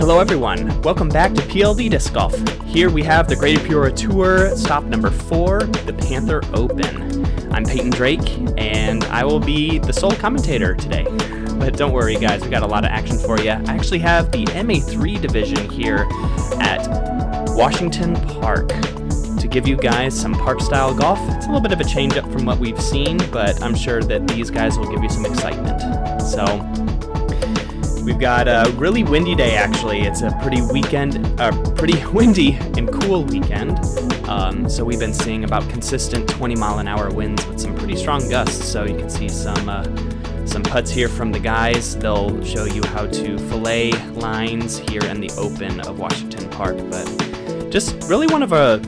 Hello everyone, welcome back to PLD Disc Golf. Here we have the Greater Peoria Tour, stop number 4, the Panther Open. I'm Payton Drake, and I will be the sole commentator today. But don't worry guys, we got a lot of action for you. I actually have the MA3 division here at Washington Park to give you guys some park-style golf. It's a little bit of a change-up from what we've seen, but I'm sure that these guys will give you some excitement. So, we've got a really windy day actually. It's a pretty windy and cool weekend. So we've been seeing about consistent 20-mile-an-hour winds with some pretty strong gusts. So you can see some putts here from the guys. They'll show you how to fillet lines here in the Open of Washington Park. But just really one of a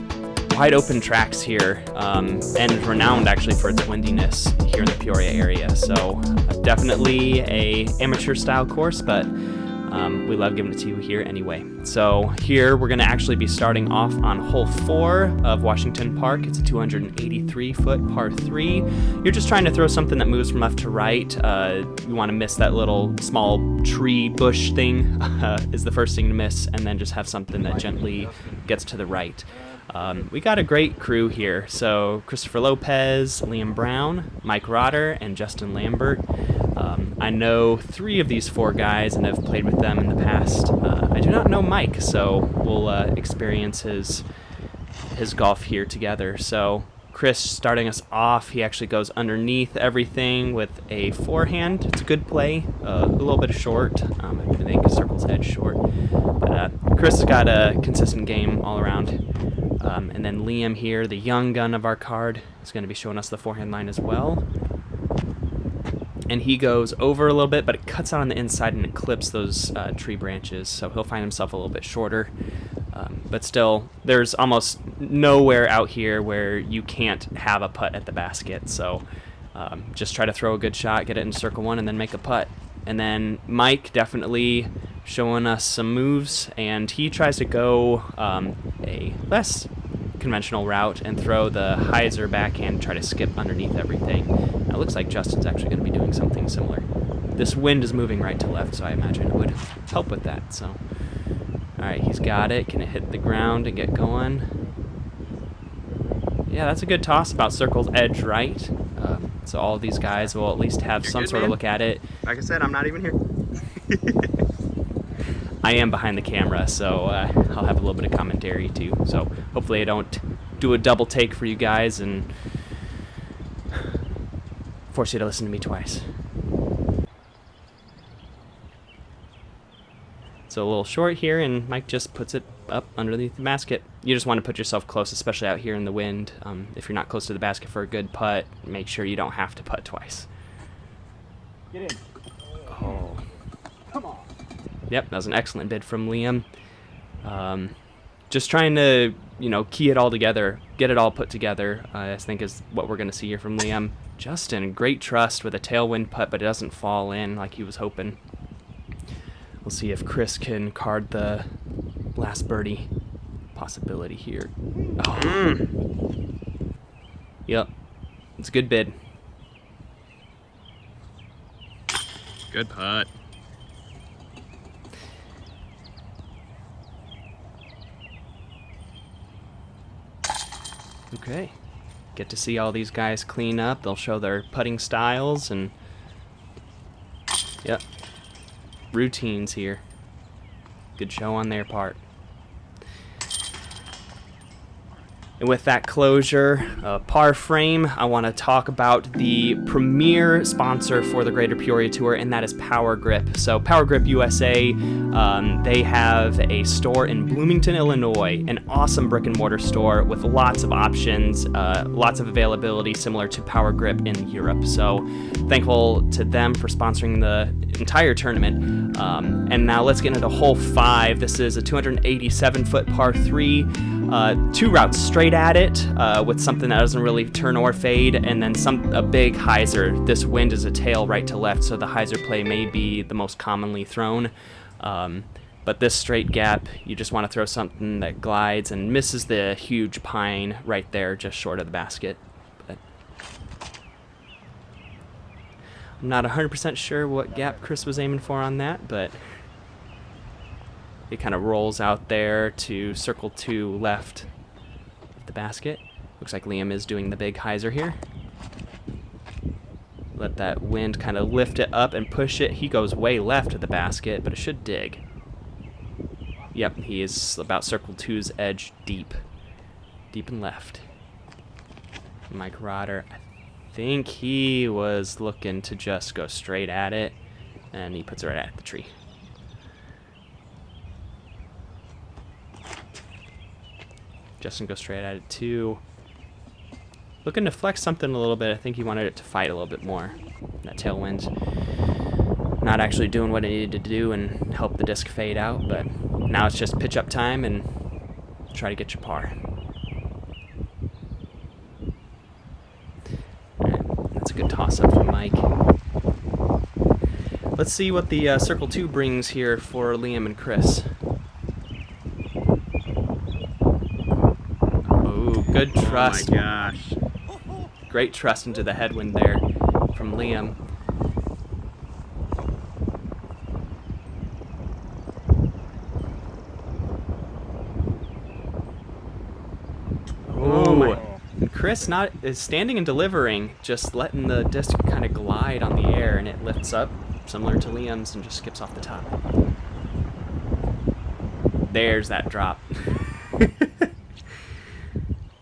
wide open tracks here, and renowned actually for its windiness here in the Peoria area. So definitely a amateur style course, but we love giving it to you here anyway. So here we're going to actually be starting off on hole 4 of Washington Park. It's a 283-foot par 3. You're just trying to throw something that moves from left to right. You want to miss that little small tree bush thing is the first thing to miss, and then just have something that gently gets to the right. We got a great crew here. So Christopher Lopez, Liam Brown, Mike Rotter, and Justin Lambert. I know 3 of these 4 guys and have played with them in the past. I do not know Mike, so we'll experience his golf here together. So Chris starting us off, he actually goes underneath everything with a forehand. It's a good play, a little bit short. I think circle's edge short. But Chris has got a consistent game all around. And then Liam here, the young gun of our card, is going to be showing us the forehand line as well. And he goes over a little bit, but it cuts out on the inside and it clips those tree branches, so he'll find himself a little bit shorter. But still, there's almost nowhere out here where you can't have a putt at the basket. So just try to throw a good shot, get it in circle 1, and then make a putt. And then Mike definitely showing us some moves, and he tries to go a less conventional route and throw the hyzer backhand, try to skip underneath everything. Now, it looks like Justin's actually going to be doing something similar. This wind is moving right to left, so I imagine it would help with that. So, all right, he's got it. Can it hit the ground and get going? Yeah, that's a good toss, about circle's edge right. So all of these guys will at least have some sort of look at it. Like I said, I'm not even here. I am behind the camera, so I'll have a little bit of commentary too. So hopefully I don't do a double take for you guys and force you to listen to me twice. So a little short here, and Mike just puts it up underneath the basket. You just want to put yourself close, especially out here in the wind. If you're not close to the basket for a good putt, make sure you don't have to putt twice. Get in. Oh. Come on. Yep, that was an excellent bid from Liam. Just trying to, key it all together, get it all put together, I think is what we're going to see here from Liam. Justin, great trust with a tailwind putt, but it doesn't fall in like he was hoping. We'll see if Chris can card the last birdie possibility here. Oh. Yep, it's a good bid. Good putt. Okay, get to see all these guys clean up. They'll show their putting styles and, yep, routines here. Good show on their part. And with that closure, par frame, I want to talk about the premier sponsor for the Greater Peoria Tour, and that is Power Grip. So Power Grip USA, they have a store in Bloomington, Illinois, an awesome brick and mortar store with lots of options, lots of availability similar to Power Grip in Europe. So thankful to them for sponsoring the entire tournament. And now let's get into hole 5. This is a 287-foot par 3. 2 routes straight at it with something that doesn't really turn or fade, and then a big hyzer. This wind is a tail right to left, so the hyzer play may be the most commonly thrown. But this straight gap, you just want to throw something that glides and misses the huge pine right there just short of the basket. But I'm not 100% sure what gap Chris was aiming for on that, but He kind of rolls out there to circle 2 left of the basket. Looks like Liam is doing the big hyzer here. Let that wind kind of lift it up and push it. He goes way left of the basket, but it should dig. Yep, he is about circle 2's edge deep. Deep and left. Mike Rotter, I think he was looking to just go straight at it, and he puts it right at the tree. Justin goes straight at it too. Looking to flex something a little bit. I think he wanted it to fight a little bit more. That tailwind not actually doing what it needed to do and help the disc fade out, but now it's just pitch up time and try to get your par. That's a good toss up from Mike. Let's see what the circle 2 brings here for Liam and Chris. Oh, good trust. Oh my gosh. Great trust into the headwind there from Liam. Oh, and Chris is standing and delivering, just letting the disc kind of glide on the air, and it lifts up, similar to Liam's, and just skips off the top. There's that drop.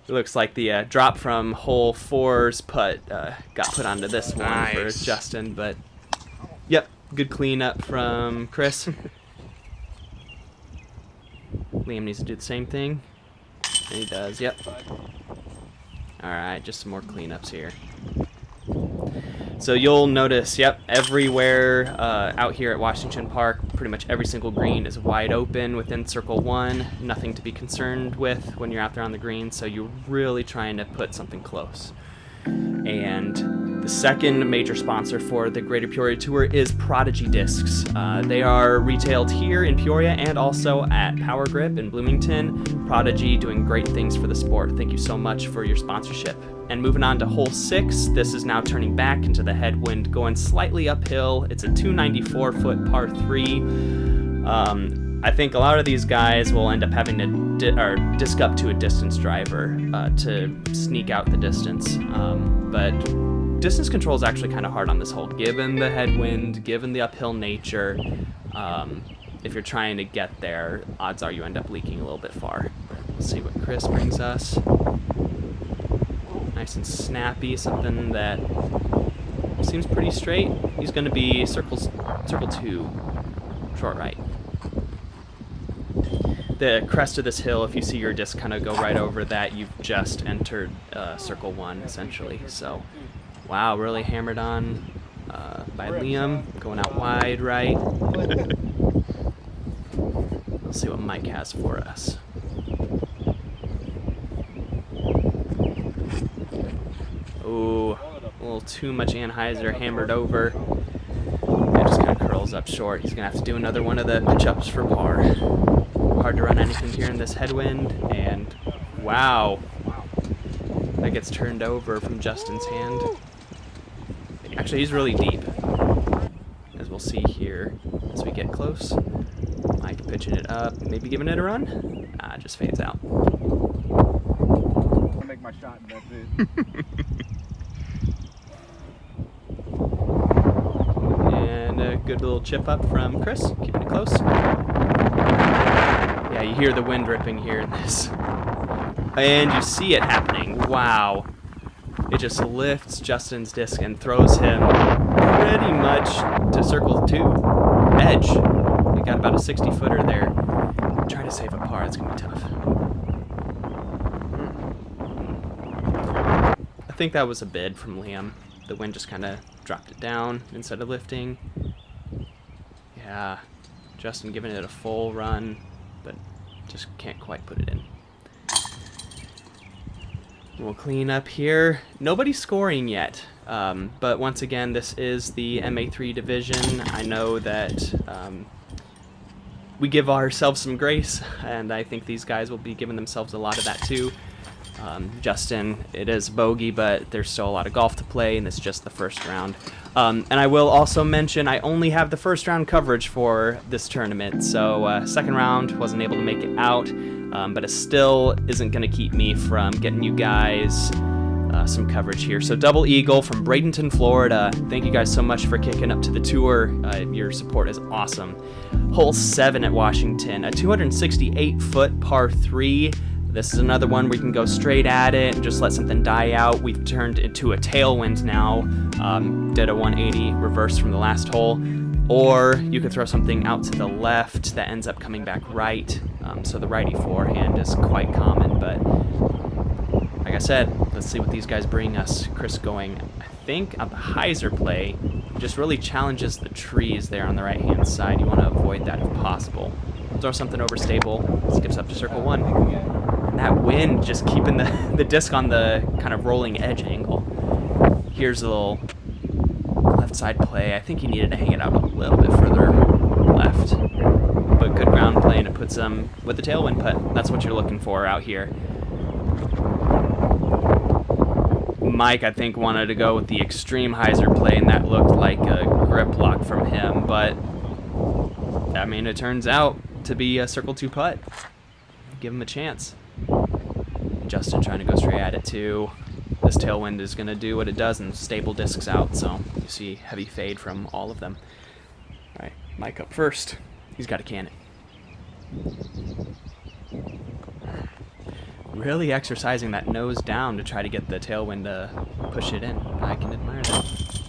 It looks like the drop from hole 4's putt got put onto this one for Justin, but yep, good cleanup from Chris. Liam needs to do the same thing. And he does, yep. Alright, just some more cleanups here. So you'll notice, yep, everywhere out here at Washington Park, pretty much every single green is wide open within circle 1. Nothing to be concerned with when you're out there on the green, so you're really trying to put something close. And the second major sponsor for the Greater Peoria Tour is Prodigy Discs. They are retailed here in Peoria and also at Power Grip in Bloomington. Prodigy doing great things for the sport. Thank you so much for your sponsorship. And moving on to hole 6, this is now turning back into the headwind, going slightly uphill. It's a 294-foot par 3. I think a lot of these guys will end up having to disc up to a distance driver to sneak out the distance. But distance control is actually kind of hard on this hole, given the headwind, given the uphill nature. If you're trying to get there, odds are you end up leaking a little bit far. Let's see what Chris brings us. Nice and snappy, something that seems pretty straight. He's going to be circle 2, short right. The crest of this hill, if you see your disc kind of go right over that, you've just entered circle 1, essentially. So, wow, really hammered on by Liam, going out wide right. Let's see what Mike has for us. Ooh, a little too much anhyzer hammered over. It just kind of curls up short. He's going to have to do another one of the pitch-ups for par. Hard to run anything here in this headwind, and wow, that gets turned over from Justin's hand. Actually, he's really deep, as we'll see here as we get close. Mike pitching it up, maybe giving it a run. It just fades out. I'll make my shot and that's it. And a good little chip up from Chris, keeping it close. Yeah, you hear the wind ripping here in this. And you see it happening. Wow. It just lifts Justin's disc and throws him pretty much to circle 2. Edge. We got about a 60-footer there. Trying to save a par, it's going to be tough. I think that was a bid from Liam. The wind just kind of dropped it down instead of lifting. Yeah, Justin giving it a full run, but just can't quite put it in. We'll clean up here. Nobody's scoring yet, but once again, this is the MA3 division. I know that we give ourselves some grace, and I think these guys will be giving themselves a lot of that too. Justin, it is bogey, but there's still a lot of golf to play, and it's just the first round. And I will also mention I only have the first round coverage for this tournament, so second round wasn't able to make it out, but it still isn't going to keep me from getting you guys some coverage here. So Double Eagle from Bradenton, Florida. Thank you guys so much for kicking up to the tour. Your support is awesome. Hole 7 at Washington, a 268-foot par 3. This is another one where you can go straight at it and just let something die out. We've turned into a tailwind now. Did a 180 reverse from the last hole. Or you could throw something out to the left that ends up coming back right. So the righty forehand is quite common, but like I said, let's see what these guys bring us. Chris going, I think, on the hyzer play, just really challenges the trees there on the right-hand side. You want to avoid that if possible. Throw something over stable, skips up to circle 1. And that wind just keeping the disc on the kind of rolling edge angle. Here's a little left side play. I think he needed to hang it out a little bit further left. But good ground play, and it puts him with the tailwind putt. That's what you're looking for out here. Mike, I think, wanted to go with the extreme hyzer play, and that looked like a grip lock from him, but I mean, it turns out to be a circle 2 putt. Give him a chance. Justin trying to go straight at it too. This tailwind is going to do what it does and stable discs out, so you see heavy fade from all of them. All right, Mike up first. He's got to can it. Really exercising that nose down to try to get the tailwind to push it in. I can admire that.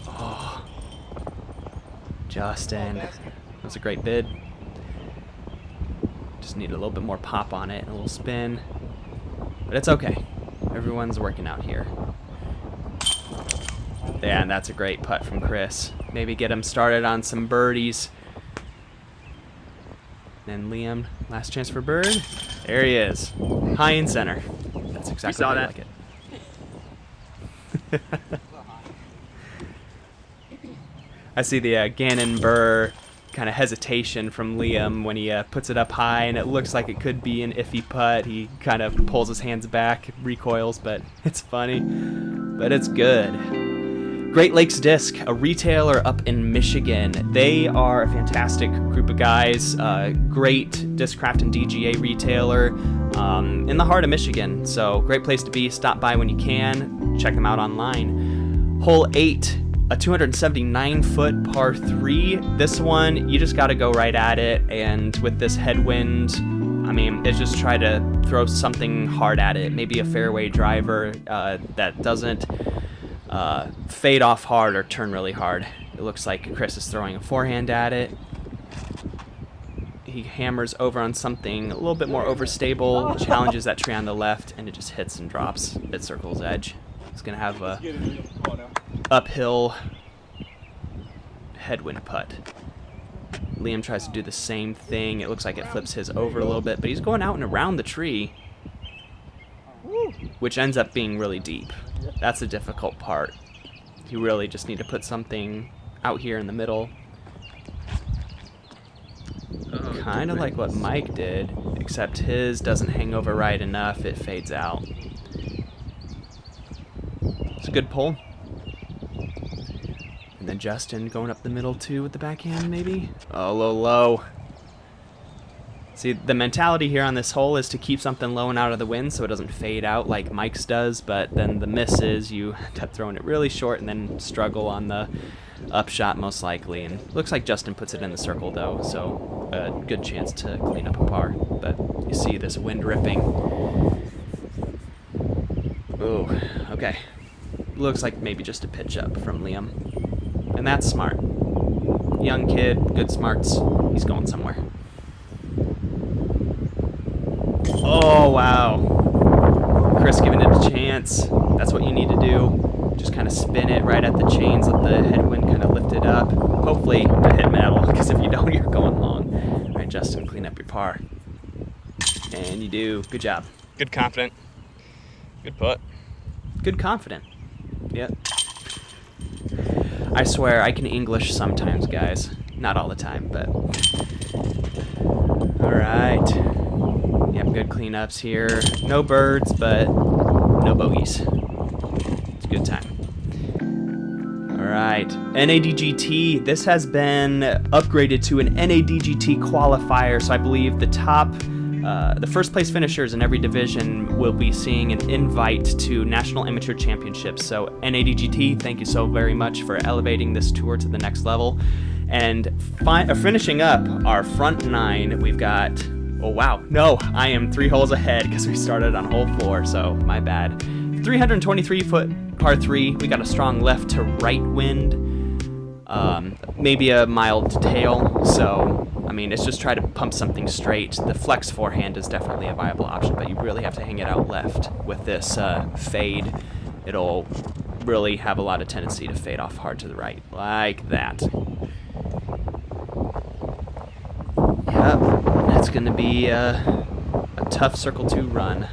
Oh, Justin. That's a great bid. Just need a little bit more pop on it, a little spin. But it's okay. Everyone's working out here. Yeah, and that's a great putt from Chris. Maybe get him started on some birdies. Then Liam, last chance for bird. There he is. High and center. That's exactly how I like it. I see the Gannon Burr kind of hesitation from Liam when he puts it up high, and it looks like it could be an iffy putt. He kind of pulls his hands back, recoils, but it's funny. But it's good. Great Lakes Disc, a retailer up in Michigan. They are a fantastic group of guys. Great Discraft and DGA retailer in the heart of Michigan. So great place to be. Stop by when you can. Check them out online. Hole 8, a 279-foot par 3. This one, you just got to go right at it. And with this headwind, I mean, it's just try to throw something hard at it. Maybe a fairway driver that doesn't fade off hard or turn really hard. It looks like Chris is throwing a forehand at it. He hammers over on something a little bit more overstable, challenges that tree on the left, and it just hits and drops at circle's edge. He's going to have a uphill headwind putt. Liam tries to do the same thing. It looks like it flips his over a little bit, but he's going out and around the tree, which ends up being really deep. That's the difficult part. You really just need to put something out here in the middle. Kind of like what Mike did, except his doesn't hang over right enough. It fades out. It's a good pull. And then Justin going up the middle too with the backhand, maybe? Oh, low. See, the mentality here on this hole is to keep something low and out of the wind so it doesn't fade out like Mike's does, but then the miss is you end up throwing it really short and then struggle on the upshot most likely. And looks like Justin puts it in the circle though, so a good chance to clean up a par. But you see this wind ripping. Oh, okay. Looks like maybe just a pitch up from Liam. And that's smart. Young kid, good smarts. He's going somewhere. Oh, wow. Chris giving it a chance. That's what you need to do. Just kind of spin it right at the chains, let the headwind kind of lift it up. Hopefully to hit metal, because if you don't, you're going long. All right, Justin, clean up your par. And you do. Good job. Good confident. Good putt. Good confident. Yep. I swear, I can English sometimes, guys. Not all the time, but... All right. Yep, good cleanups here. No birds, but no bogeys. It's a good time. All right, NADGT. This has been upgraded to an NADGT qualifier, so I believe the first place finishers in every division will be seeing an invite to National Amateur Championships. So NADGT, thank you so very much for elevating this tour to the next level. And finishing up our front 9, we've got, oh wow, no, I am 3 holes ahead because we started on hole 4, so my bad. 323-foot par 3, we got a strong left to right wind, maybe a mild tail, so I mean, it's just try to pump something straight. The flex forehand is definitely a viable option, but you really have to hang it out left with this fade. It'll really have a lot of tendency to fade off hard to the right, like that. Yep, that's going to be a tough circle 2 run.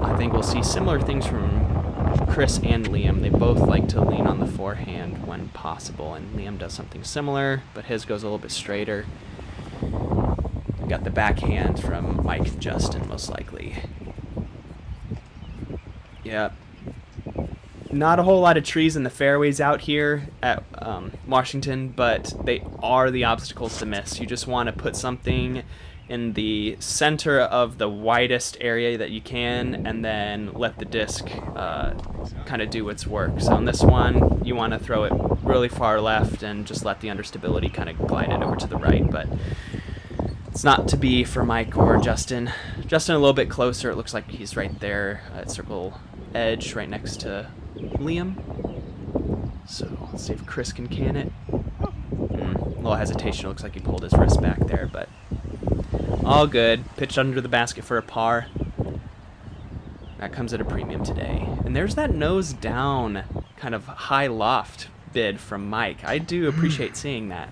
I think we'll see similar things from Chris and Liam. They both like to lean on the forehand when possible, and Liam does something similar, but his goes a little bit straighter. We got the backhand from Mike and Justin, most likely. Yep. Not a whole lot of trees in the fairways out here at Washington, but they are the obstacles to miss. You just want to put something in the center of the widest area that you can, and then let the disc kind of do its work. So on this one, you want to throw it really far left and just let the understability kind of glide it over to the right, but it's not to be for Mike or Justin. Justin a little bit closer. It looks like he's right there at circle edge, right next to Liam. So let's see if Chris can it. A little hesitation. It looks like he pulled his wrist back there, but all good. Pitched under the basket for a par. That comes at a premium today. And there's that nose down kind of high loft bid from Mike. I do appreciate seeing that.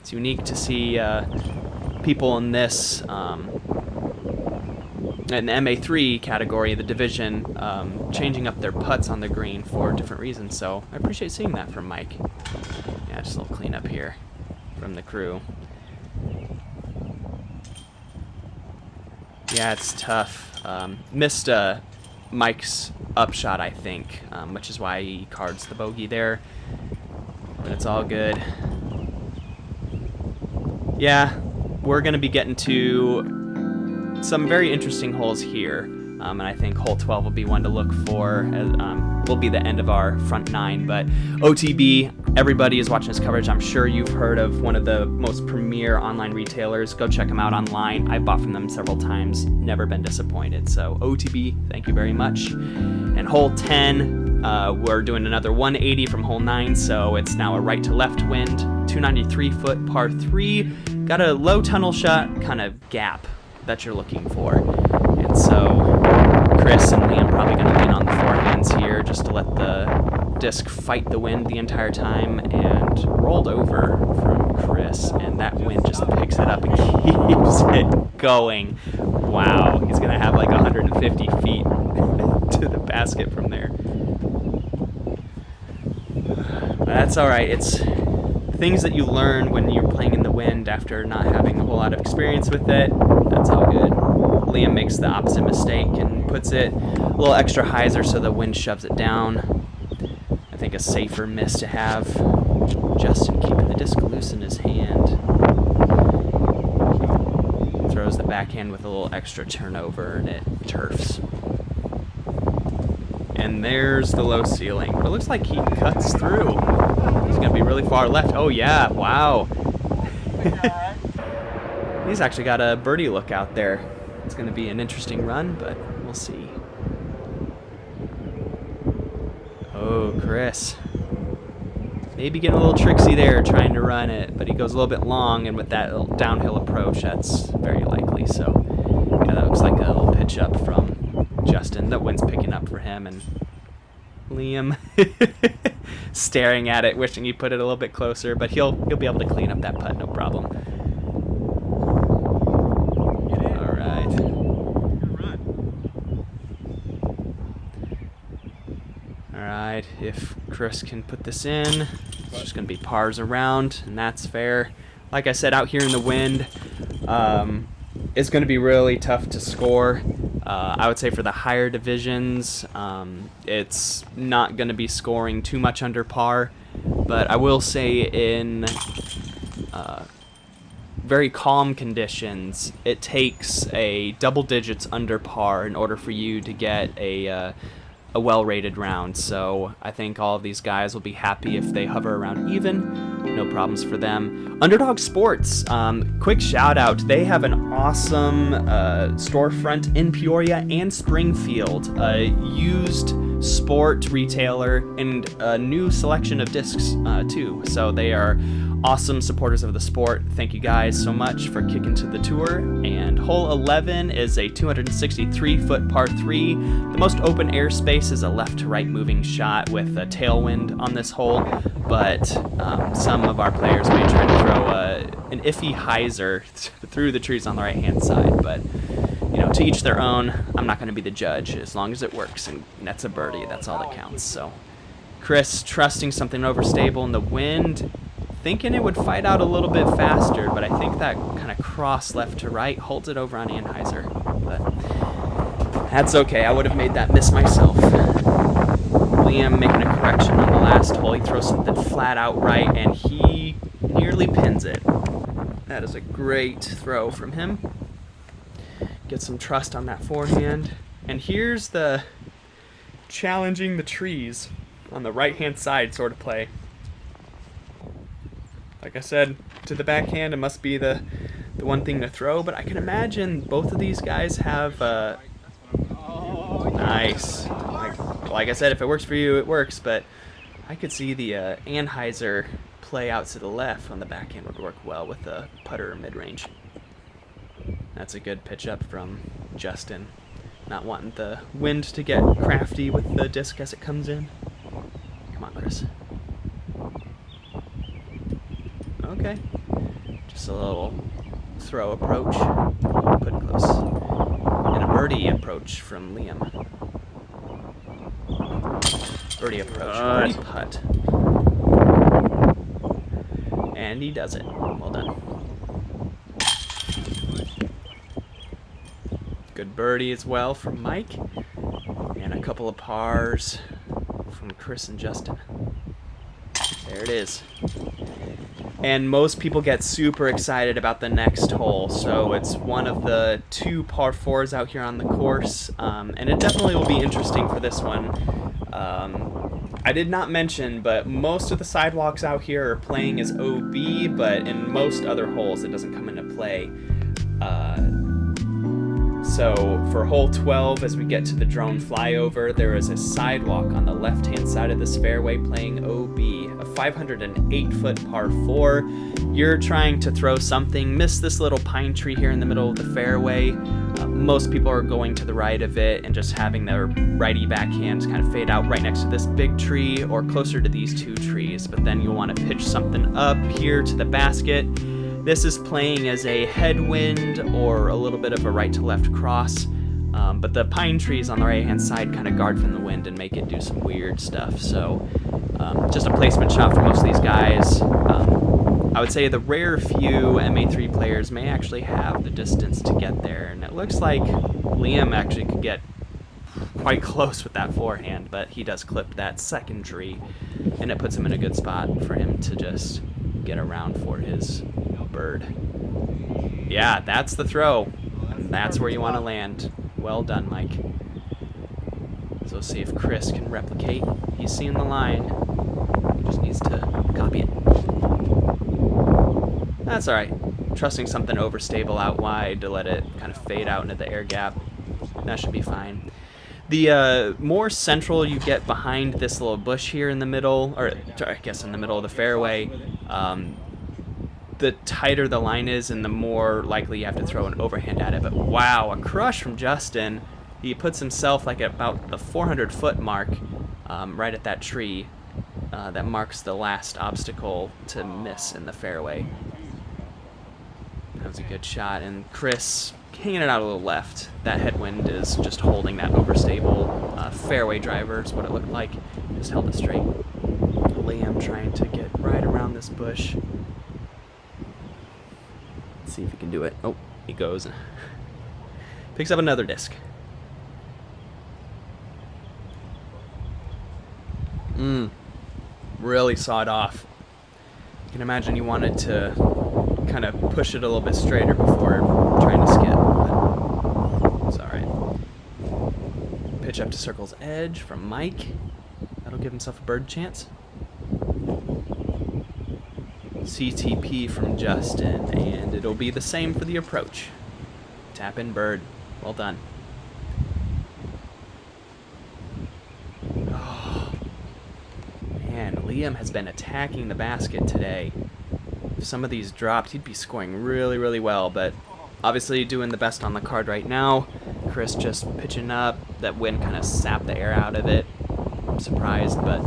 It's unique to see people in this in the MA3 category, the division, changing up their putts on the green for different reasons. So I appreciate seeing that from Mike. Yeah, just a little cleanup here from the crew. Yeah, it's tough. Missed Mike's upshot, I think, which is why he cards the bogey there. But it's all good. Yeah, we're going to be getting to some very interesting holes here. And I think hole 12 will be one to look for. Will be the end of our front 9. But OTB, everybody is watching this coverage. I'm sure you've heard of one of the most premier online retailers. Go check them out online. I've bought from them several times. Never been disappointed. So OTB, thank you very much. And hole 10, we're doing another 180 from hole 9. So it's now a right to left wind. 293-foot par 3. Got a low tunnel shot kind of gap that you're looking for. And so Chris and Liam probably going to lean on the forehands here just to let the disc fight the wind the entire time, and rolled over from Chris, and that wind just picks it up and keeps it going. Wow, he's going to have like 150 feet to the basket from there. That's all right. It's things that you learn when you're playing in the wind after not having a whole lot of experience with it. That's all good. Liam makes the opposite mistake and puts it a little extra hyzer so the wind shoves it down. I think a safer miss to have. Justin keeping the disc loose in his hand. He throws the backhand with a little extra turnover and it turfs. And there's the low ceiling. But it looks like he cuts through. He's going to be really far left. Oh yeah, wow. He's actually got a birdie look out there. It's going to be an interesting run, but we'll see. Oh, Chris. Maybe getting a little tricksy there trying to run it, but he goes a little bit long, and with that little downhill approach, that's very likely. So, yeah, that looks like a little pitch up from Justin. The wind's picking up for him, and Liam staring at it, wishing he put it a little bit closer, but he'll be able to clean up that putt, no problem. Alright, if Chris can put this in, it's just going to be pars around, and that's fair. Like I said, out here in the wind, it's going to be really tough to score. I would say for the higher divisions, it's not going to be scoring too much under par, but I will say in very calm conditions, it takes a double digits under par in order for you to get a well-rated round. So I think all of these guys will be happy if they hover around even. No problems for them. Underdog Sports, quick shout out. They have an awesome storefront in Peoria and Springfield, a used sport retailer, and a new selection of discs too. So they are awesome supporters of the sport. Thank you guys so much for kicking to the tour. And hole 11 is a 263-foot par 3. The most open airspace is a left to right moving shot with a tailwind on this hole, but some of our players may try to throw an iffy hyzer through the trees on the right hand side, but you know, to each their own. I'm not going to be the judge. As long as it works and nets a birdie, that's all that counts. So Chris trusting something overstable in the wind, thinking it would fight out a little bit faster, but I think that kind of cross left to right holds it over on Anheuser. But that's okay. I would have made that miss myself. Liam making a correction on the last hole. He throws something flat out right, and he nearly pins it. That is a great throw from him. Get some trust on that forehand. And here's the challenging the trees on the right-hand side sort of play. Like I said, to the backhand, it must be the one thing to throw, but I can imagine both of these guys have nice. Like I said, if it works for you, it works, but I could see the Anheuser play out to the left on the backhand would work well with the putter mid-range. That's a good pitch up from Justin. Not wanting the wind to get crafty with the disc as it comes in. Come on, Chris. Okay. Just a little throw approach. Put it close. And a birdie approach from Liam. Birdie approach. Birdie putt. And he does it. Well done. Good birdie as well from Mike. And a couple of pars from Chris and Justin. There it is. And most people get super excited about the next hole. So it's one of the 2 par 4s out here on the course. And it definitely will be interesting for this one. I did not mention, but most of the sidewalks out here are playing as OB, but in most other holes it doesn't come into play. So for hole 12, as we get to the drone flyover, there is a sidewalk on the left-hand side of this fairway playing OB, a 508-foot par 4. You're trying to throw something, miss this little pine tree here in the middle of the fairway. Most people are going to the right of it and just having their righty backhand kind of fade out right next to this big tree or closer to these 2 trees. But then you'll want to pitch something up here to the basket. This is playing as a headwind or a little bit of a right to left cross, but the pine trees on the right hand side kind of guard from the wind and make it do some weird stuff. So just a placement shot for most of these guys. I would say the rare few MA3 players may actually have the distance to get there, and it looks like Liam actually could get quite close with that forehand, but he does clip that second tree, and it puts him in a good spot for him to just get around for his bird. Yeah, that's the throw, and that's where you want to land. Well done, Mike. So see if Chris can replicate. He's seeing the line. He just needs to copy it. That's alright. Trusting something overstable out wide to let it kind of fade out into the air gap. That should be fine. The more central you get behind this little bush here in the middle, or I guess in the middle of the fairway, the tighter the line is and the more likely you have to throw an overhand at it. But wow, a crush from Justin. He puts himself like at about the 400-foot mark, right at that tree that marks the last obstacle to miss in the fairway. That was a good shot, and Chris hanging it out a little left. That headwind is just holding that overstable fairway driver is what it looked like. Just held it straight. Liam trying to get right around this bush. Let's see if he can do it. Oh, he goes. Picks up another disc. Really sawed off. You can imagine you wanted to kind of push it a little bit straighter before trying to skid, but it's alright. Pitch up to circle's edge from Mike. That'll give himself a bird chance. CTP from Justin, and it'll be the same for the approach. Tap in bird. Well done. Oh, man, Liam has been attacking the basket today. If some of these dropped, he'd be scoring really, really well, but obviously doing the best on the card right now. Chris just pitching up. That wind kind of sapped the air out of it. I'm surprised, but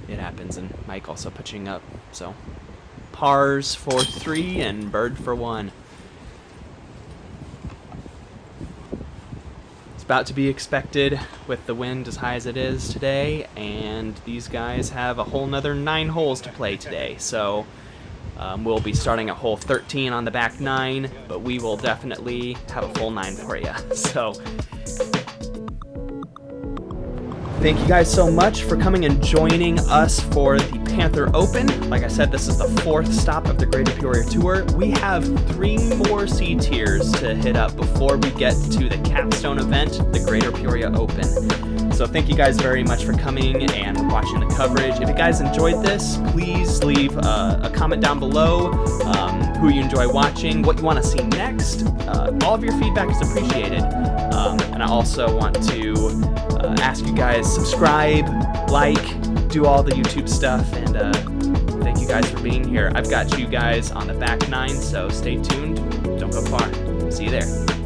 it happens, and Mike also pitching up, so pars for 3 and bird for 1. It's about to be expected with the wind as high as it is today, and these guys have a whole nother 9 holes to play today, so we'll be starting at hole 13 on the back 9, but we will definitely have a full 9 for you. So thank you guys so much for coming and joining us for the Panther Open. Like I said, this is the 4th stop of the Greater Peoria Tour. We have 3 more C tiers to hit up before we get to the capstone event, the Greater Peoria Open. So thank you guys very much for coming and watching the coverage. If you guys enjoyed this, please leave a comment down below who you enjoy watching, what you want to see next. All of your feedback is appreciated. And I also want to ask you guys subscribe, like, do all the YouTube stuff, and thank you guys for being here. I've got you guys on the back 9, so stay tuned. Don't go far. See you there.